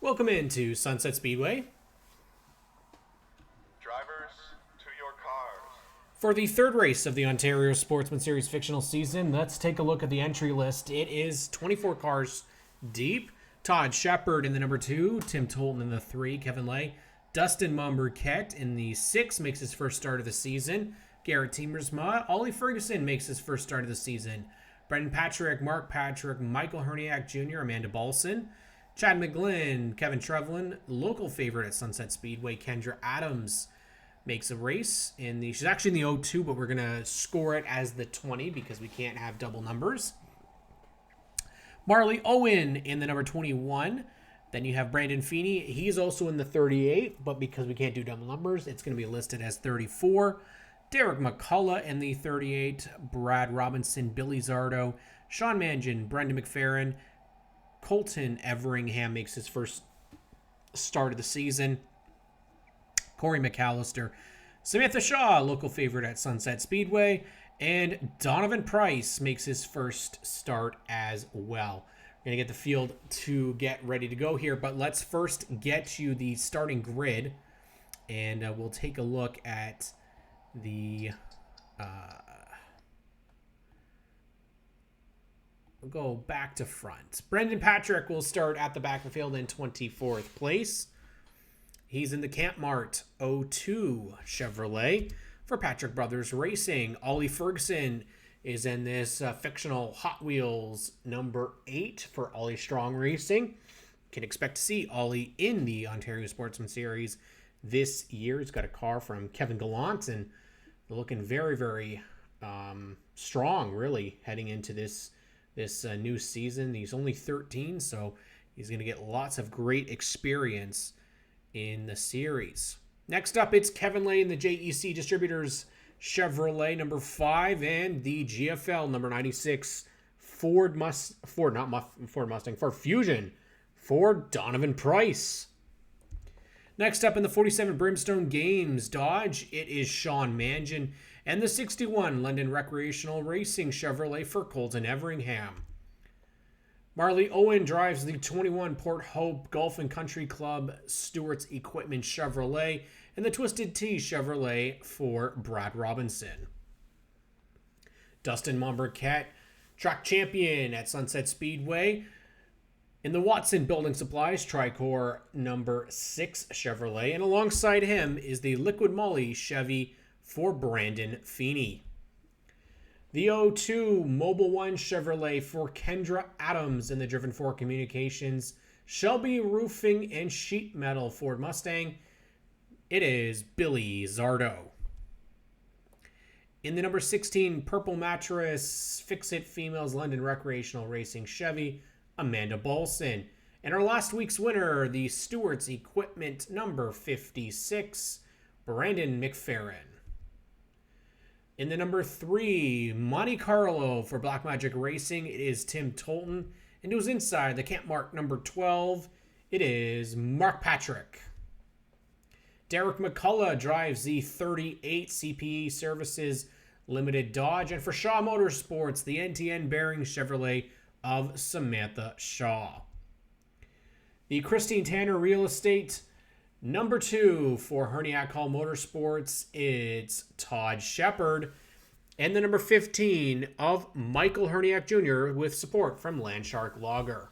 Welcome into Sunset Speedway. Drivers, to your cars. For the third race of the Ontario Sportsman Series Fictional season, let's take a look at the entry list. It is 24 cars deep. Todd Shepard in the number 2, Tim Tolton in the 3, Kevin Lay. Dustin Monberquette in the 6 makes his first start of the season. Garrett Tiemersma. Ollie Ferguson makes his first start of the season. Brendan Patrick, Mark Patrick, Michael Herniak Jr., Amanda Balson. Chad McGlynn, Kevin Trevlin, local favorite at Sunset Speedway. Kendra Adams makes a race she's actually in the 02, but we're going to score it as the 20 because we can't have double numbers. Marley Owen in the number 21. Then you have Brandon Feeney. He's also in the 38, but because we can't do double numbers, it's going to be listed as 34. Derek McCullough in the 38. Brad Robinson, Billy Zardo, Sean Mangin, Brendan McFerrin. Colton Everingham makes his first start of the season. Corey McAllister. Samantha Shaw, local favorite at Sunset Speedway. And Donovan Price makes his first start as well. We're going to get the field to get ready to go here, but let's first get you the starting grid. And we'll take a look at the... We'll go back to front. Brendan Patrick will start at the back of the field in 24th place. He's in the Camp Mart 02 Chevrolet for Patrick Brothers Racing. Ollie Ferguson is in this fictional Hot Wheels number 8 for Ollie Strong Racing. Can expect to see Ollie in the Ontario Sportsman Series this year. He's got a car from Kevin Gallant and looking very, very strong, really, heading into this new season. He's only 13, so he's going to get lots of great experience in the series. Next up, it's Kevin Lay in the JEC Distributors Chevrolet number 5 and the GFL number 96 Ford Fusion for Donovan Price. Next up in the 47 Brimstone Games Dodge, it is Sean Mangin and the 61 London Recreational Racing Chevrolet for Colton Everingham. Marley Owen drives the 21 Port Hope Golf and Country Club Stewart's Equipment Chevrolet and the Twisted Tea Chevrolet for Brad Robinson. Dustin Monberquette, track champion at Sunset Speedway in the Watson Building Supplies Tricor number 6 Chevrolet, and alongside him is the Liquid Moly Chevy for Brandon Feeney. The 02 Mobile One Chevrolet for Kendra Adams in the Driven 4 Communications Shelby Roofing and Sheet Metal Ford Mustang. It is Billy Zardo. In the number 16 Purple Mattress Fix-It Females London Recreational Racing Chevy, Amanda Balson. And our last week's winner, the Stewart's Equipment number 56, Brandon McFerrin. In the number 3 Monte Carlo for Black Magic Racing, it is Tim Tolton. And who's inside the Camp Mark number 12, it is Mark Patrick. Derek McCullough drives the 38 CPE Services Limited Dodge. And for Shaw Motorsports, the NTN Bearing Chevrolet of Samantha Shaw. The Christine Tanner Real Estate number 2 for Herniak Hall Motorsports, it's Todd Shepard. And the number 15 of Michael Herniak Jr. with support from Landshark Lager.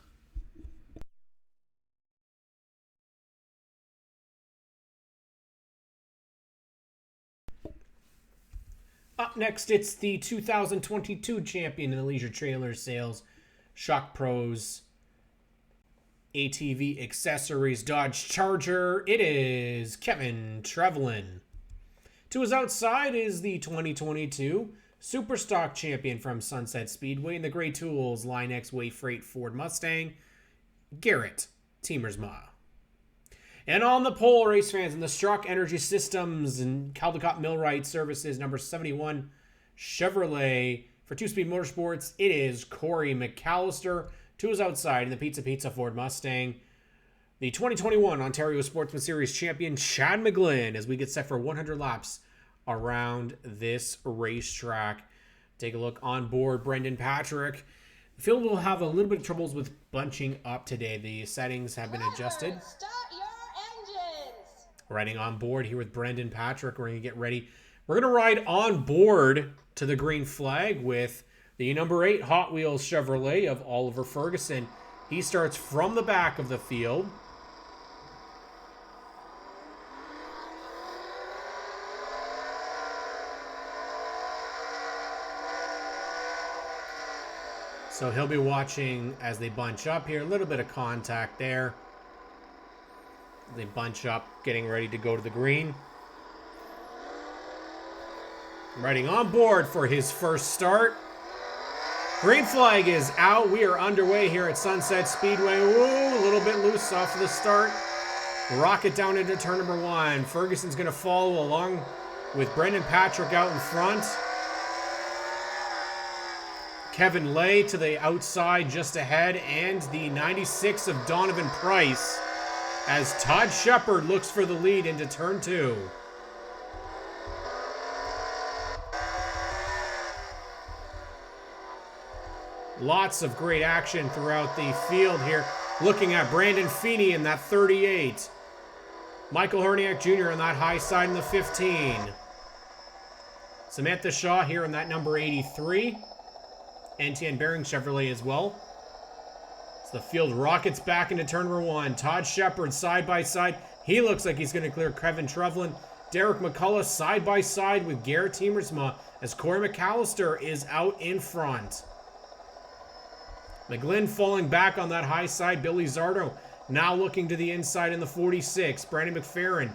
Up next, it's the 2022 champion in the Leisure Trailer Sales Shock Pros ATV Accessories Dodge Charger. It is Kevin Trevlin. To his outside is the 2022 Superstock champion from Sunset Speedway in the Gray Tools Line X Way Freight Ford Mustang, Garrett Tiemersma. And on the pole, race fans, in the Struck Energy Systems and Caldecott Millwright Services number 71 Chevrolet for Two Speed Motorsports, it is Corey McAllister. To his outside in the Pizza Ford Mustang, the 2021 Ontario Sportsman Series champion Chad McGlynn, as we get set for 100 laps around this racetrack. Take a look on board. Brendan Patrick, The field will have a little bit of troubles with bunching up today. The settings have been adjusted. Start your engines. Riding on board here with Brendan Patrick. We're going to get ready. We're going to ride on board to the green flag with the number 8 Hot Wheels Chevrolet of Oliver Ferguson. He starts from the back of the field. So he'll be watching as they bunch up here. A little bit of contact there. They bunch up, getting ready to go to the green. Riding on board for his first start. Green flag is out. We are underway here at Sunset Speedway. Whoa, a little bit loose off of the start. Rocket down into turn number 1. Ferguson's going to follow along with Brendan Patrick out in front. Kevin Lay to the outside just ahead, and the 96 of Donovan Price as Todd Shepard looks for the lead into turn 2. Lots of great action throughout the field here. Looking at Brandon Feeney in that 38. Michael Herniak Jr. on that high side in the 15. Samantha Shaw here in that number 83. NTN Bearing Chevrolet as well. So the field rockets back into turn number 1. Todd Shepard side by side. He looks like he's going to clear Kevin Trevlin. Derek McCullough side by side with Garrett Tiemersma as Corey McAllister is out in front. McGlynn falling back on that high side. Billy Zardo now looking to the inside in the 46. Brandon McFerrin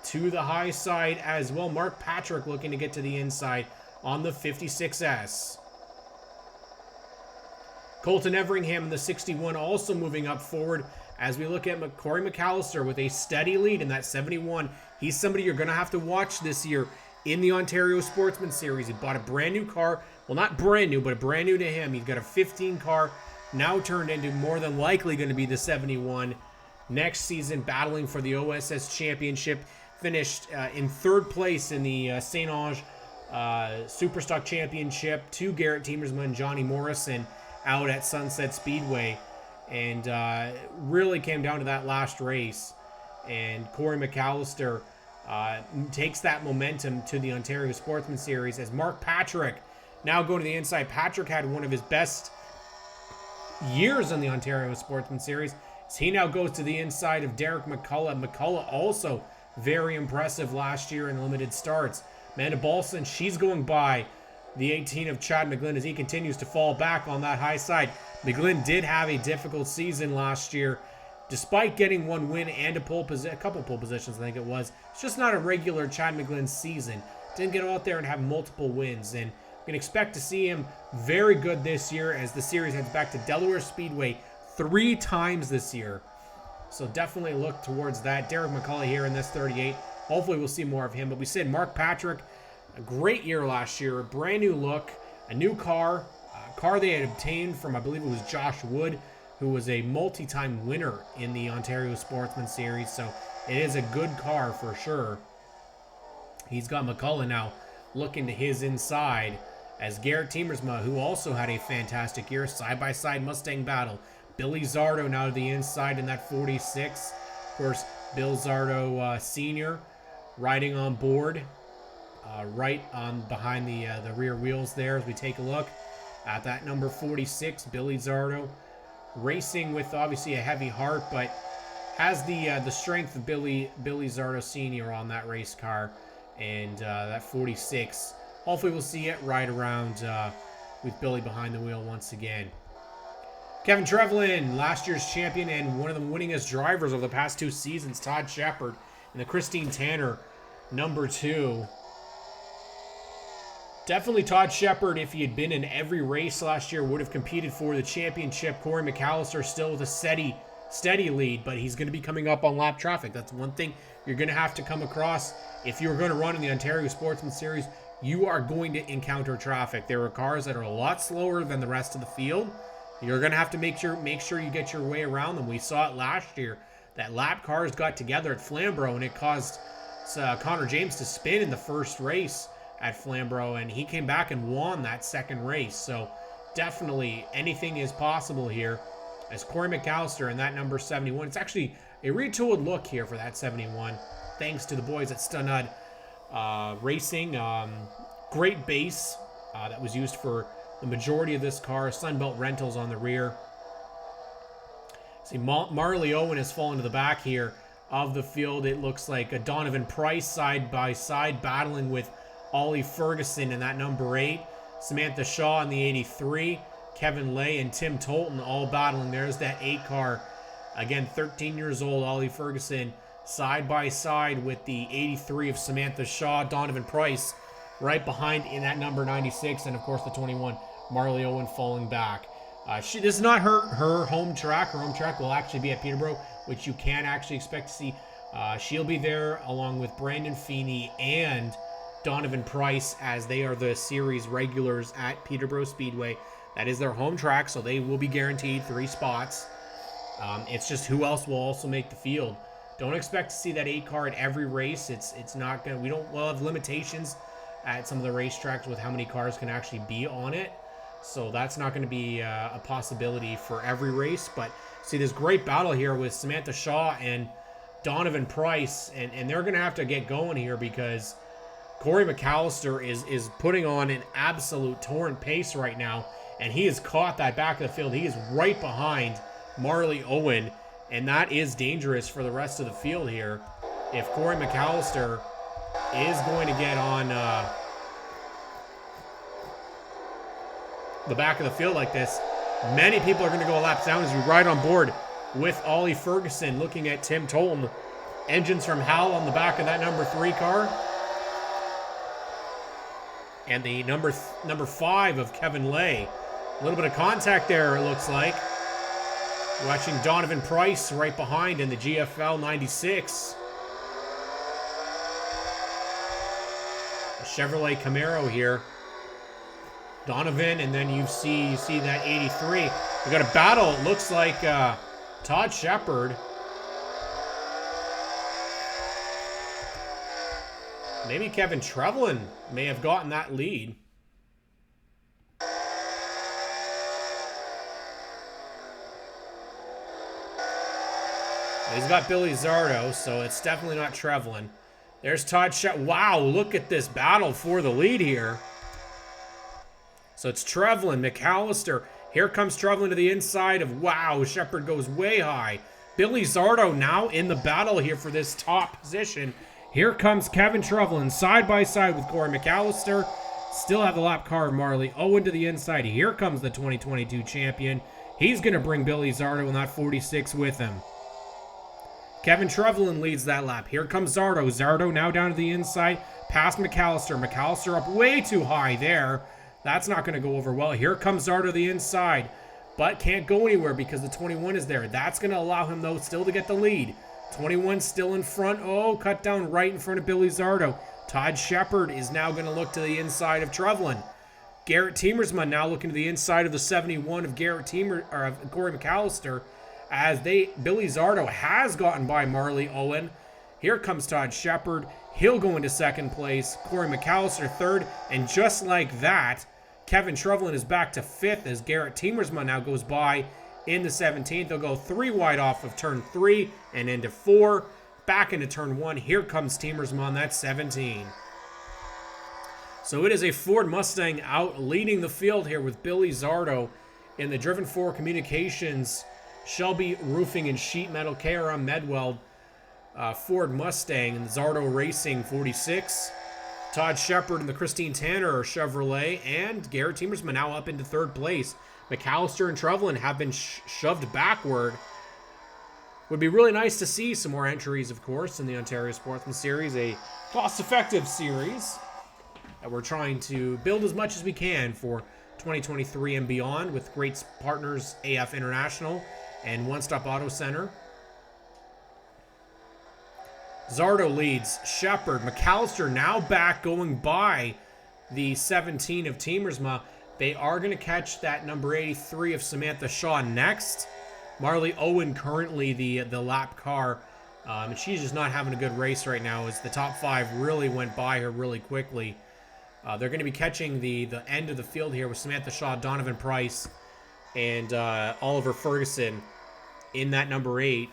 to the high side as well. Mark Patrick looking to get to the inside on the 56S. Colton Everingham in the 61 also moving up forward as we look at Corey McAllister with a steady lead in that 71. He's somebody you're going to have to watch this year in the Ontario Sportsman Series. He bought a brand new car. Well, not brand new, but brand new to him. He's got a 15 car, now turned into more than likely going to be the 71 next season, battling for the OSS Championship. Finished in 3rd place in the St. Ange Superstock Championship to Garrett Tiemersma and Johnny Morrison out at Sunset Speedway, and really came down to that last race. And Corey McAllister takes that momentum to the Ontario Sportsman Series as Mark Patrick now going to the inside. Patrick had one of his best years in the Ontario Sportsman Series as he now goes to the inside of Derek McCullough. McCullough also very impressive last year in limited starts. Amanda Balson, she's going by the 18 of Chad McGlynn as he continues to fall back on that high side. McGlynn did have a difficult season last year, despite getting 1 win and a couple pole positions, I think it was. It's just not a regular Chad McGlynn season. Didn't get out there and have multiple wins, and we can expect to see him very good this year as the series heads back to Delaware Speedway 3 times this year. So definitely look towards that. Derek McCullough here in this 38. Hopefully we'll see more of him. But we said Mark Patrick, a great year last year, a brand new look, a new car, a car they had obtained from, I believe it was Josh Wood, who was a multi-time winner in the Ontario Sportsman Series. So it is a good car for sure. He's got McCullough now looking to his inside as Garrett Tiemersma, who also had a fantastic year, side-by-side Mustang battle. Billy Zardo now to the inside in that 46. Of course, Bill Zardo Sr. riding on board, right on behind the rear wheels there as we take a look at that number 46, Billy Zardo. Racing with obviously a heavy heart, but has the strength of Billy Zardo Sr. on that race car. And that 46, hopefully we'll see it ride around with Billy behind the wheel once again. Kevin Trevlin, last year's champion and one of the winningest drivers over the past 2 seasons. Todd Shepard and the Christine Tanner, number 2. Definitely Todd Shepard, if he had been in every race last year, would have competed for the championship. Corey McAllister still with a steady lead, but he's going to be coming up on lap traffic. That's one thing you're going to have to come across. If you're going to run in the Ontario Sportsman Series, you are going to encounter traffic. There are cars that are a lot slower than the rest of the field. You're going to have to make sure you get your way around them. We saw it last year that lap cars got together at Flamborough, and it caused Connor James to spin in the first race at Flamborough, and he came back and won that second race. So definitely anything is possible here as Corey McAllister and that number 71. It's actually a retooled look here for that 71, thanks to the boys at Stunud Racing. Great base that was used for the majority of this car. Sunbelt Rentals on the rear. See, Marley Owen has fallen to the back here of the field. It looks like a Donovan Price side by side battling with Ollie Ferguson in that number 8. Samantha Shaw in the 83. Kevin Lay and Tim Tolton all battling. There's that 8 car. Again, 13 years old, Ollie Ferguson side by side with the 83 of Samantha Shaw. Donovan Price right behind in that number 96. And, of course, the 21, Marley Owen falling back. This is not her home track. Her home track will actually be at Peterborough, which you can actually expect to see. She'll be there along with Brandon Feeney and Donovan Price, as they are the series regulars at Peterborough Speedway. That is their home track, so they will be guaranteed 3 spots. It's just who else will also make the field. Don't expect to see that 8 car at every race. It's not gonna. We'll have limitations at some of the racetracks with how many cars can actually be on it. So that's not going to be a possibility for every race. But see this great battle here with Samantha Shaw and Donovan Price. And they're going to have to get going here because Corey McAllister is putting on an absolute torrent pace right now. And he has caught that back of the field. He is right behind Marley Owen. And that is dangerous for the rest of the field here. If Corey McAllister is going to get on the back of the field like this, many people are going to go laps down as you ride on board with Ollie Ferguson, looking at Tim Tolton. Engines from Hal on the back of that number 3 car. And the number 5 of Kevin Lay. A little bit of contact there, it looks like. Watching Donovan Price right behind in the GFL 96. A Chevrolet Camaro here. Donovan, and then you see that 83. We got a battle. It looks like Todd Shepard. Maybe Kevin Trevelyan may have gotten that lead. He's got Billy Zardo, so it's definitely not Trevelyan. There's Todd Shepard. Wow, look at this battle for the lead here. So it's Trevelyan, McAllister. Here comes Trevelyan to the inside of, wow, Shepard goes way high. Billy Zardo now in the battle here for this top position. Here comes Kevin Trevelyan side by side with Corey McAllister. Still have the lap car of Marley Owen to the inside. Here comes the 2022 champion. He's going to bring Billy Zardo in that 46 with him. Kevin Trevelyan leads that lap. Here comes Zardo. Zardo now down to the inside, past McAllister. McAllister up way too high there. That's not going to go over well. Here comes Zardo to the inside, but can't go anywhere because the 21 is there. That's going to allow him, though, still to get the lead. 21 still in front. Oh, cut down right in front of Billy Zardo. Todd Shepard is now going to look to the inside of Trevelyan. Garrett Tiemersma now looking to the inside of the 71 of of Corey McAllister, as Billy Zardo has gotten by Marley Owen. Here comes Todd Shepard. He'll go into second place. Corey McAllister third. And just like that, Kevin Trevelyan is back to 5th as Garrett Tiemersma now goes by in the 17th. They'll go 3 wide off of turn 3 and into 4. Back into turn 1. Here comes Tiemersma on that 17. So it is a Ford Mustang out leading the field here with Billy Zardo in the Driven 4 Communications Shelby Roofing and Sheet Metal KRM Medweld Ford Mustang, and Zardo Racing 46. Todd Shepard and the Christine Tanner Chevrolet, and Garrett Tiemersma now up into 3rd place. McAllister and Trevelyan have been shoved backward. Would be really nice to see some more entries, of course, in the Ontario Sportsman Series, a cost-effective series that we're trying to build as much as we can for 2023 and beyond with great partners AF International and One Stop Auto Center. Zardo leads Shepard. McAllister now back going by the 17 of Tiemersma. They are going to catch that number 83 of Samantha Shaw next. Marley Owen currently the lap car. And she's just not having a good race right now as the top 5 really went by her really quickly. They're going to be catching the end of the field here with Samantha Shaw, Donovan Price, and Oliver Ferguson in that number 8.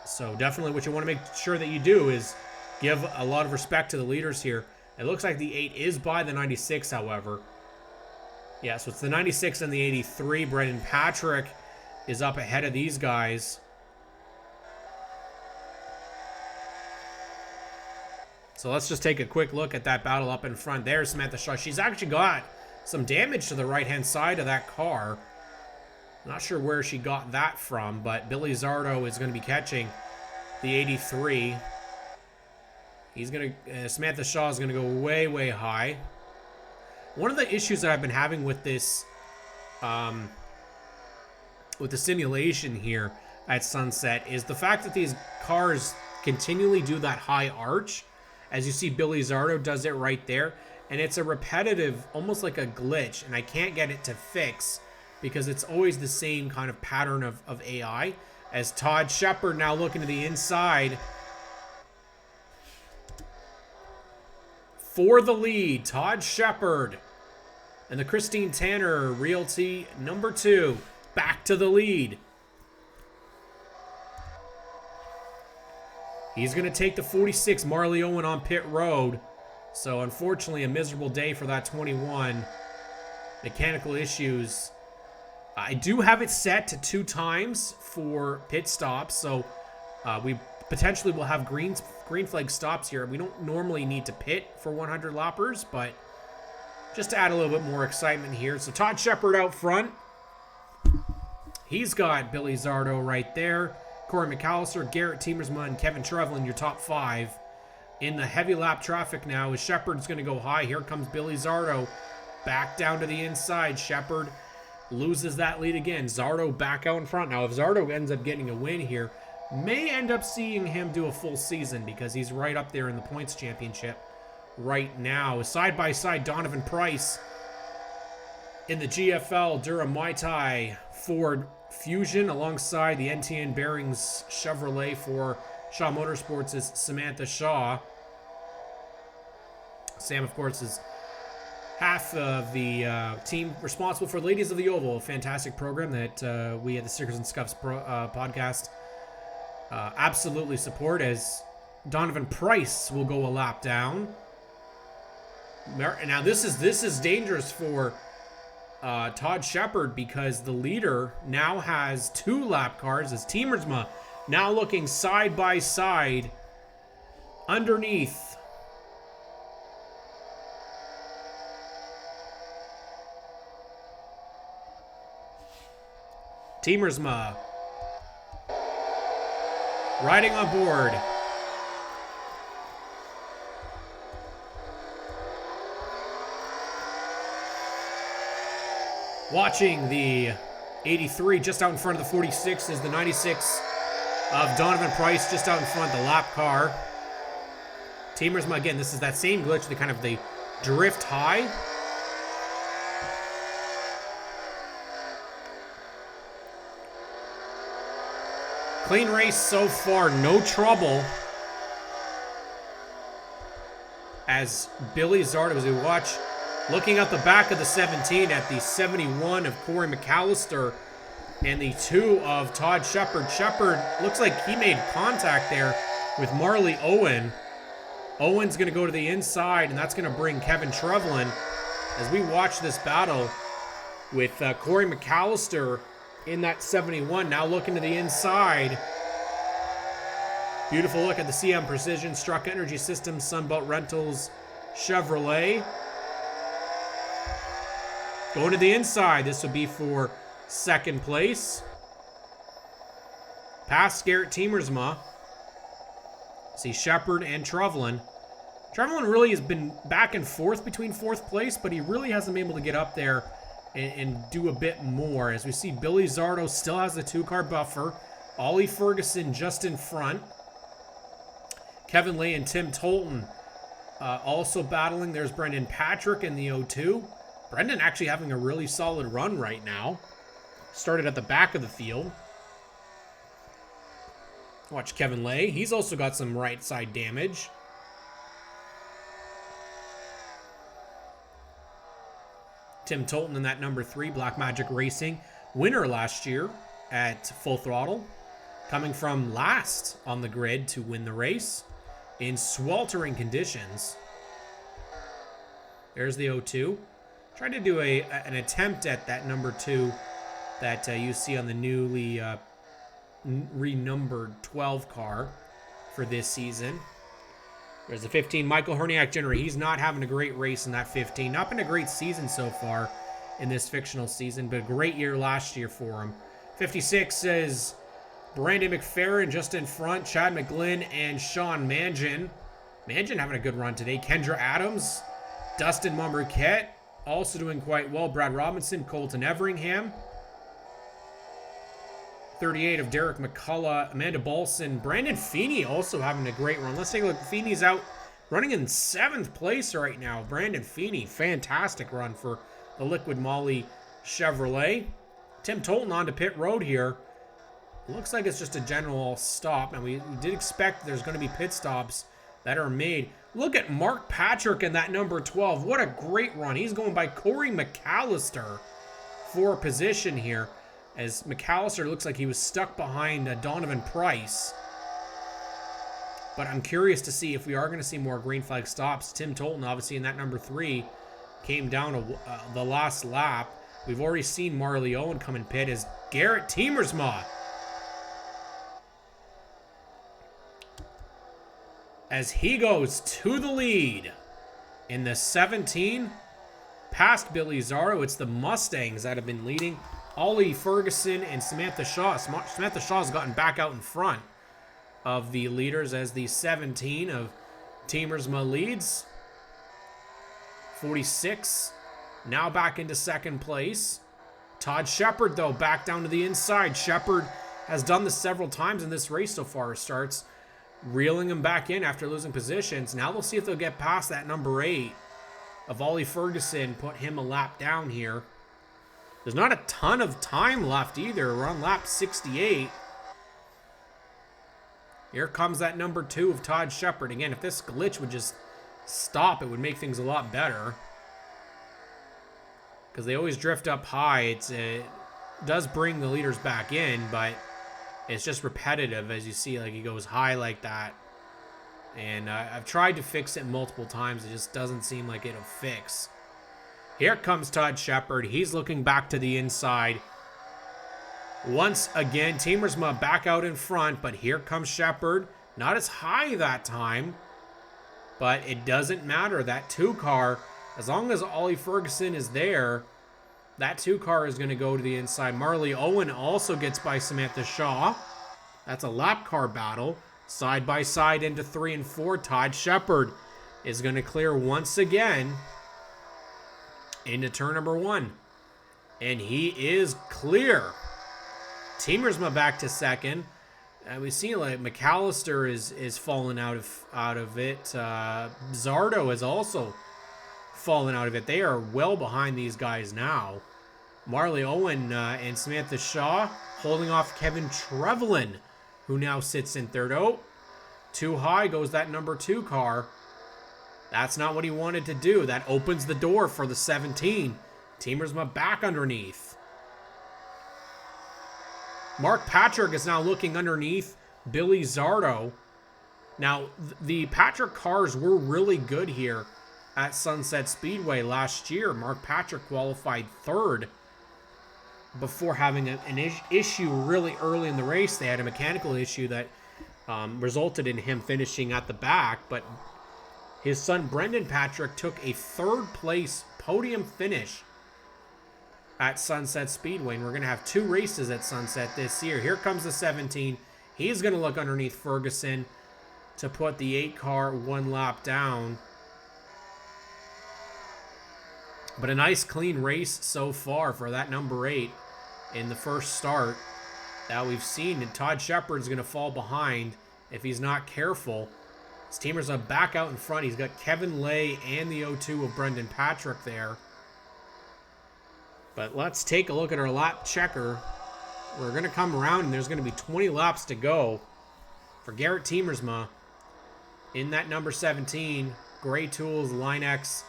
So definitely what you want to make sure that you do is give a lot of respect to the leaders here. It looks like the 8 is by the 96, however. Yeah, so it's the 96 and the 83. Brendan Patrick is up ahead of these guys. So let's just take a quick look at that battle up in front. There's Samantha Shaw. She's actually got some damage to the right-hand side of that car. Not sure where she got that from, but Billy Zardo is going to be catching the 83. He's going to... Samantha Shaw is going to go way, way high. One of the issues that I've been having with this... with the simulation here at Sunset is the fact that these cars continually do that high arch. As you see, Billy Zardo does it right there. And it's a repetitive, almost like a glitch. And I can't get it to fix because it's always the same kind of pattern of AI. As Todd Shepard now looking to the inside. For the lead, Todd Shepard. And the Christine Tanner Realty number 2 back to the lead. He's going to take the 46, Marley Owen, on pit road. So, unfortunately, a miserable day for that 21. Mechanical issues. I do have it set to 2 times for pit stops. So, we potentially will have green flag stops here. We don't normally need to pit for 100 lappers, but just to add a little bit more excitement here. So, Todd Shepard out front. He's got Billy Zardo right there. Corey McAllister, Garrett Tiemersma, and Kevin Trevelyan, your top 5. In the heavy lap traffic now, as Shepard's going to go high. Here comes Billy Zardo. Back down to the inside. Shepard loses that lead again. Zardo back out in front. Now, if Zardo ends up getting a win here, may end up seeing him do a full season because he's right up there in the points championship right now. Side by side, Donovan Price in the GFL Durham Mai Tai Ford Fusion alongside the NTN Bearings Chevrolet for Shaw Motorsports is Samantha Shaw. Sam, of course, is half of the team responsible for Ladies of the Oval, a fantastic program that we at the Stickers and Scuffs podcast absolutely support, as Donovan Price will go a lap down. Now this is dangerous for Todd Shepard because the leader now has 2 lap cars as Tiemersma now looking side by side underneath. Tiemersma riding on board. Watching the 83 just out in front of the 46 is the 96 of Donovan Price just out in front, the lap car. Tiemersma, again, this is that same glitch, the kind of the drift high. Clean race so far, no trouble. As Billy Zardo, as we watch, looking at the back of the 17 at the 71 of Corey McAllister and the 2 of Todd Shepard. Shepard looks like he made contact there with Marley Owen. Owen's going to go to the inside, and that's going to bring Kevin Trevelyan as we watch this battle with Corey McAllister in that 71. Now looking to the inside. Beautiful look at the CM Precision, Struck Energy Systems, Sunbelt Rentals, Chevrolet. Going to the inside, this would be for second place. Past Garrett Tiemersma. See Shepard and Trevelyan. Trevelyan really has been back and forth between 4th place, but he really hasn't been able to get up there and do a bit more. As we see, Billy Zardo still has the 2-car buffer. Ollie Ferguson just in front. Kevin Lay and Tim Tolton also battling. There's Brendan Patrick in the 02. Brendan actually having a really solid run right now. Started at the back of the field. Watch Kevin Lay. He's also got some right side damage. Tim Tolton in that number 3, Black Magic Racing. Winner last year at Full Throttle. Coming from last on the grid to win the race in sweltering conditions. There's the 02. Tried to do an attempt at that number 2 that you see on the newly renumbered 12 car for this season. There's the 15, Michael Herniak Jr. He's not having a great race in that 15. Not been a great season so far in this fictional season, but a great year last year for him. 56 is Brandon McFerrin just in front. Chad McGlynn and Sean Mangin. Mangin having a good run today. Kendra Adams, Dustin Monbriquette also doing quite well. Brad Robinson, Colton Everingham. 38 of Derek McCullough, Amanda Balson, Brandon Feeney also having a great run. Let's take a look. Feeney's out running in 7th place right now. Brandon Feeney, fantastic run for the Liquid Moly Chevrolet. Tim Tolton onto pit road here. Looks like it's just a general stop, and we did expect there's going to be pit stops that are made. Look at Mark Patrick in that number 12. What a great run. He's going by Corey McAllister for position here, as McAllister looks like he was stuck behind Donovan Price. But I'm curious to see if we are going to see more green flag stops. Tim Tolton, obviously, in that number 3, came down the last lap. We've already seen Marley Owen come in pit as Garrett Tiemersma, as he goes to the lead in the 17, past Billy Zarro. It's the Mustangs that have been leading. Ollie Ferguson and Samantha Shaw. Samantha Shaw's gotten back out in front of the leaders as the 17 of Tiemersma leads. 46 now back into 2nd place. Todd Shepard, though, back down to the inside. Shepard has done this several times in this race so far. Starts reeling him back in after losing positions. Now we'll see if they'll get past that number 8 of Ollie Ferguson, put him a lap down here. There's not a ton of time left either. We're on lap 68. Here comes that number 2 of Todd Shepard. Again, if this glitch would just stop, it would make things a lot better, because they always drift up high. It does bring the leaders back in, but it's just repetitive, as you see, like he goes high like that. And I've tried to fix it multiple times. It just doesn't seem like it'll fix. Here comes Todd Shepard. He's looking back to the inside. Once again, Tiemersma back out in front, but here comes Shepard. Not as high that time, but it doesn't matter. That 2 car, as long as Ollie Ferguson is there, that 2 car is going to go to the inside. Marley Owen also gets by Samantha Shaw. That's a lap car battle. Side by side into 3 and 4. Todd Shepard is going to clear once again into turn number 1. And he is clear. Tiemersma back to 2nd. We see like McAllister is falling out of it. Zardo has also fallen out of it. They are well behind these guys now. Marley Owen and Samantha Shaw holding off Kevin Trevelyan, who now sits in 3rd. Oh, too high goes that number 2 car. That's not what he wanted to do. That opens the door for the 17. Tiemersma back underneath. Mark Patrick is now looking underneath Billy Zardo. Now, the Patrick cars were really good here at Sunset Speedway last year. Mark Patrick qualified 3rd before having an issue really early in the race. They had a mechanical issue that resulted in him finishing at the back, but his son Brendan Patrick took a 3rd place podium finish at Sunset Speedway, and we're going to have 2 races at Sunset this year. Here comes the 17. He's going to look underneath Ferguson to put the 8 car 1 lap down. But a nice clean race so far for that number 8 in the first start that we've seen. And Todd Shepard's going to fall behind if he's not careful. His teamers are back out in front. He's got Kevin Lay and the 0-2 of Brendan Patrick there. But let's take a look at our lap checker. We're going to come around, and there's going to be 20 laps to go for Garrett Tiemersma in that number 17. Gray Tools, Linex,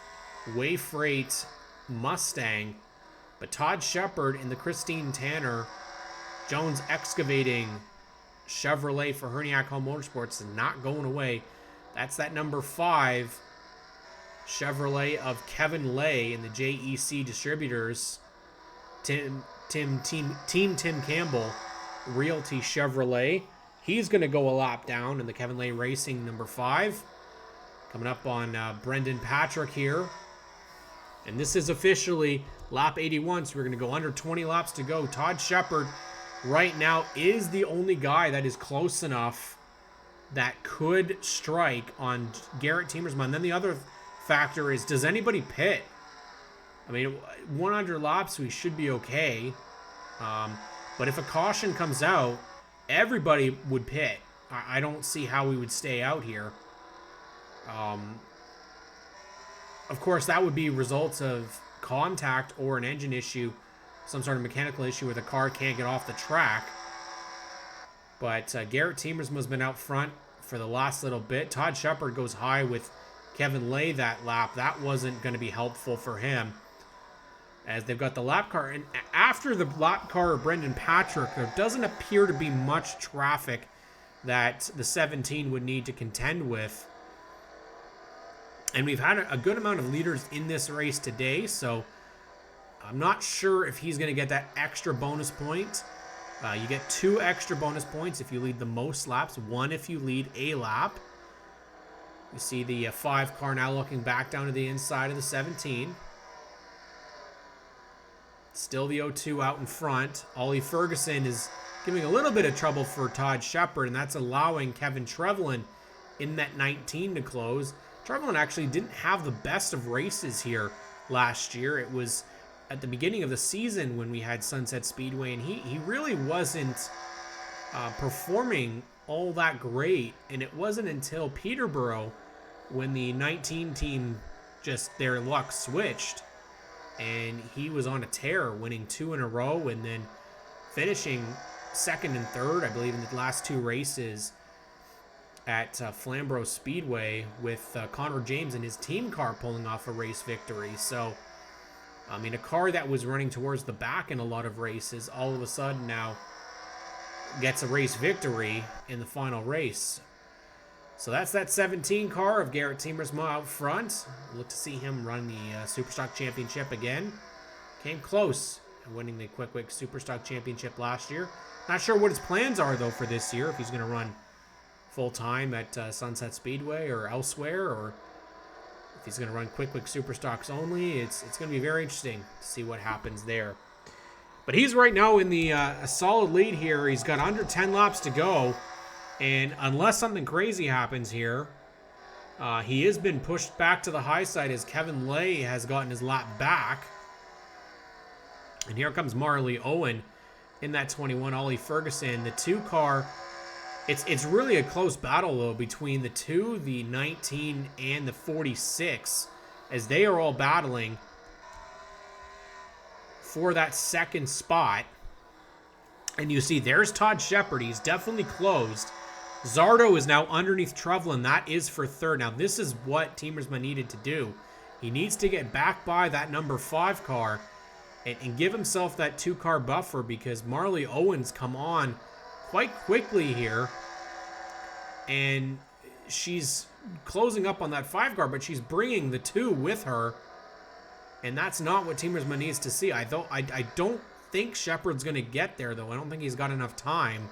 Way Freight, Mustang. But Todd Shepard in the Christine Tanner Jones Excavating Chevrolet for Herniak Home Motorsports is not going away. That's that number 5 Chevrolet of Kevin Lay in the JEC Distributors. Tim Campbell Realty Chevrolet. He's going to go a lap down in the Kevin Lay Racing number 5. Coming up on Brendan Patrick here. And this is officially lap 81, so we're going to go under 20 laps to go. Todd Shepard right now is the only guy that is close enough that could strike on Garrett Tiemersma. And then the other factor is, does anybody pit? I mean, 100 laps, we should be okay. But if a caution comes out, everybody would pit. I don't see how we would stay out here. Of course, that would be results of contact or an engine issue, some sort of mechanical issue where the car can't get off the track. But Garrett Tiemersma has been out front for the last little bit. Todd Shepard goes high with Kevin Lay that lap. That wasn't going to be helpful for him, as they've got the lap car. And after the lap car of Brendan Patrick, there doesn't appear to be much traffic that the 17 would need to contend with. And we've had a good amount of leaders in this race today, so I'm not sure if he's going to get that extra bonus point. You get 2 extra bonus points if you lead the most laps, 1 if you lead a lap. You see the 5 car now looking back down to the inside of the 17. Still the 02 out in front. Ollie Ferguson is giving a little bit of trouble for Todd Shepard, and that's allowing Kevin Trevelyan in that 19 to close. Trevelyan actually didn't have the best of races here last year. It was at the beginning of the season when we had Sunset Speedway, and he really wasn't performing all that great. And it wasn't until Peterborough when the 19 team just their luck switched, and he was on a tear, winning 2 in a row and then finishing 2nd and 3rd, I believe, in the last 2 races at Flamborough Speedway, with Connor James and his team car pulling off a race victory. So, I mean, a car that was running towards the back in a lot of races all of a sudden now gets a race victory in the final race. So that's that 17 car of Garrett Tiemersma out front. Look to see him run the Superstock Championship again. Came close to winning the Quick Wick Superstock Championship last year. Not sure what his plans are, though, for this year, if he's going to run full-time at Sunset Speedway or elsewhere, or if he's going to run Quick Wick Superstocks only. It's going to be very interesting to see what happens there. But he's right now in the a solid lead here. He's got under 10 laps to go, and unless something crazy happens here, he has been pushed back to the high side as Kevin Lay has gotten his lap back. And here comes Marley Owen in that 21, Ollie Ferguson. The 2 car, it's really a close battle, though, between the 2, the 19 and the 46, as they are all battling for that 2nd spot. And you see there's Todd Shepard. He's definitely closed. Zardo is now underneath Trevelyan. That is for 3rd. Now, this is what Tiemersma needed to do. He needs to get back by that number 5 car and give himself that 2-car buffer, because Marley Owens come on quite quickly here, and she's closing up on that 5 car, but she's bringing the 2 with her, and that's not what Tiemersma needs to see. I don't think Shepard's going to get there, though. I don't think he's got enough time.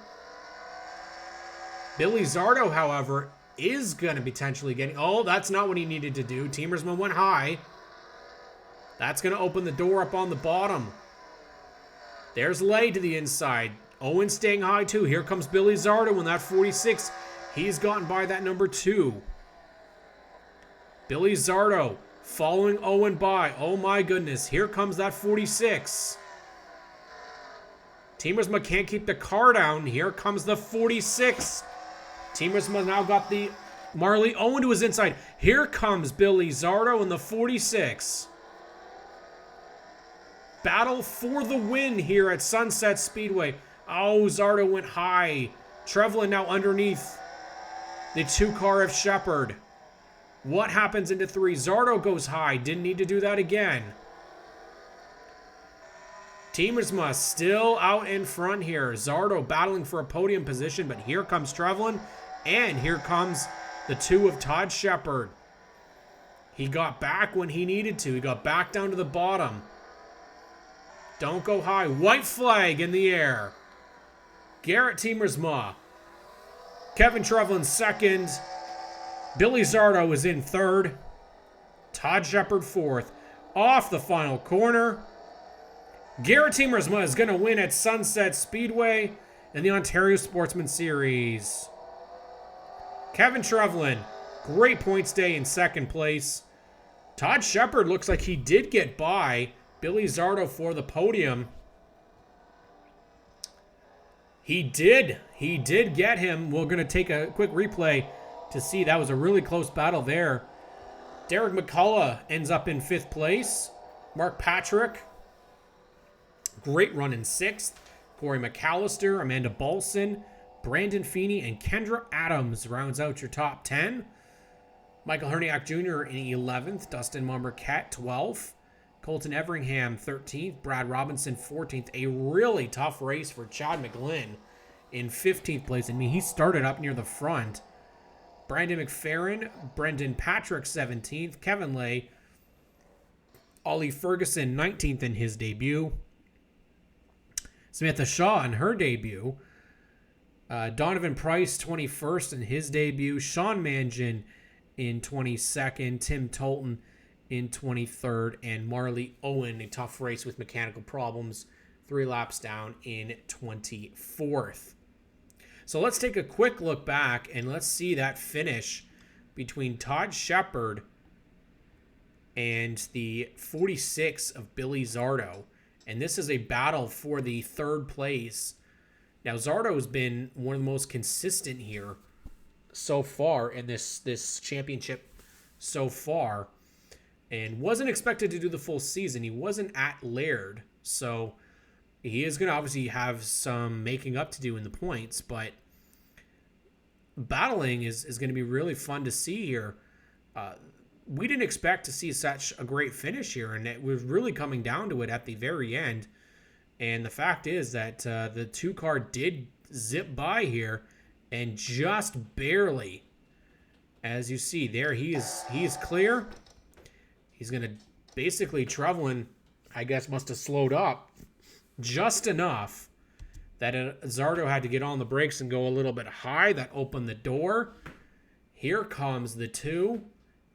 Billy Zardo, however, is going to potentially getting... Oh, that's not what he needed to do. Tiemersma went high. That's going to open the door up on the bottom. There's Lay to the inside. Owen staying high, too. Here comes Billy Zardo in that 46. He's gotten by that number 2. Billy Zardo following Owen by. Oh, my goodness. Here comes that 46. Tiemersma can't keep the car down. Here comes the 46. Tiemersma now got the Marley Owen to his inside. Here comes Billy Zardo in the 46. Battle for the win here at Sunset Speedway. Oh, Zardo went high. Trevelyan now underneath the 2-car of Shepard. What happens into 3? Zardo goes high. Didn't need to do that again. Teemersma still out in front here. Zardo battling for a podium position, but here comes Trevlin, and here comes the 2 of Todd Shepard. He got back when he needed to. He got back down to the bottom. Don't go high. White flag in the air. Garrett Teemersma. Kevin Trevlin second. Billy Zardo is in third. Todd Shepard fourth. Off the final corner. Garrett Teemersma is going to win at Sunset Speedway in the Ontario Sportsman Series. Kevin Trevlin, great points day in second place. Todd Shepard looks like he did get by Billy Zardo for the podium. He did get him. We're going to take a quick replay to see. That was a really close battle there. Derek McCullough ends up in 5th place. Mark Patrick, great run in 6th. Corey McAllister, Amanda Balson, Brandon Feeney, and Kendra Adams rounds out your top 10. Michael Herniak Jr. in 11th. Dustin Marquette, 12th. Colton Everingham, 13th. Brad Robinson, 14th. A really tough race for Chad McGlynn in 15th place. I mean, he started up near the front. Brandon McFerrin, Brendan Patrick, 17th. Kevin Lay, Ollie Ferguson, 19th in his debut. Samantha Shaw in her debut. Donovan Price, 21st in his debut. Sean Mangin in 22nd. Tim Tolton in 23rd. And Marley Owen, a tough race with mechanical problems, 3 laps down in 24th. So let's take a quick look back and let's see that finish between Todd Shepard and the 46 of Billy Zardo. And this is a battle for the 3rd place. Now, Zardo has been one of the most consistent here so far in this championship so far, and wasn't expected to do the full season. He wasn't at Laird, so he is going to obviously have some making up to do in the points, but battling is going to be really fun to see here. We didn't expect to see such a great finish here, and it was really coming down to it at the very end. And the fact is that the 2-car did zip by here, and just barely, as you see there, he is clear. He's going to basically, Trevlin, I guess, must have slowed up just enough that Zardo had to get on the brakes and go a little bit high. That opened the door. Here comes the 2,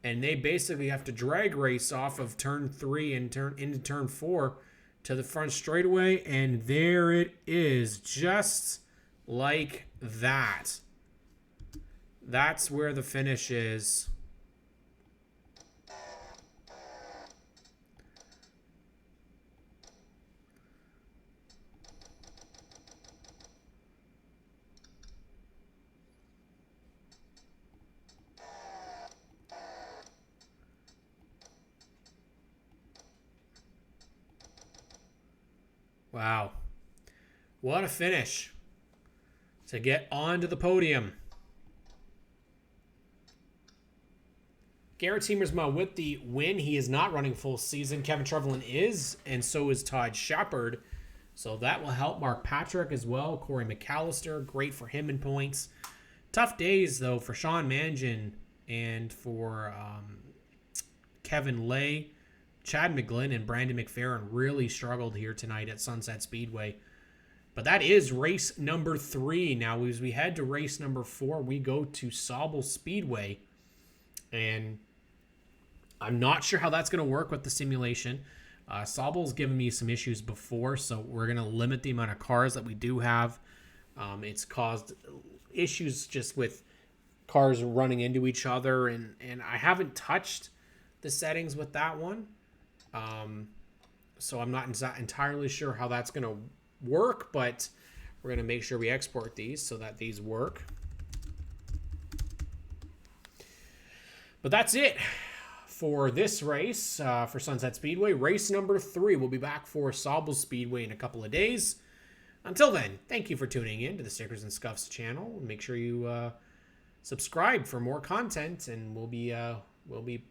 and they basically have to drag race off of turn 3 and turn into turn 4 to the front straightaway, and there it is, just like that. That's where the finish is. Wow. What a finish to get onto the podium. Garrett Teemersma with the win. He is not running full season. Kevin Trevlin is, and so is Todd Shepard. So that will help Mark Patrick as well. Corey McAllister, great for him in points. Tough days, though, for Sean Mangin and for Kevin Lay. Chad McGlynn and Brandon McFerrin really struggled here tonight at Sunset Speedway. But that is race number 3. Now, as we head to race number 4, we go to Sauble Speedway. And I'm not sure how that's going to work with the simulation. Sauble's given me some issues before, so we're going to limit the amount of cars that we do have. It's caused issues just with cars running into each other, and I haven't touched the settings with that one. So I'm not entirely sure how that's going to work, but we're going to make sure we export these so that these work. But that's it for this race for Sunset Speedway. Race number 3. We'll be back for Sauble Speedway in a couple of days. Until then, thank you for tuning in to the Stickers and Scuffs channel. Make sure you subscribe for more content, and we'll be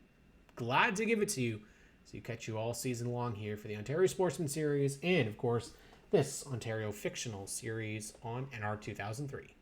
glad to give it to you. So you catch you all season long here for the Ontario Sportsman Series and, of course, this Ontario Fictional Series on NR 2003.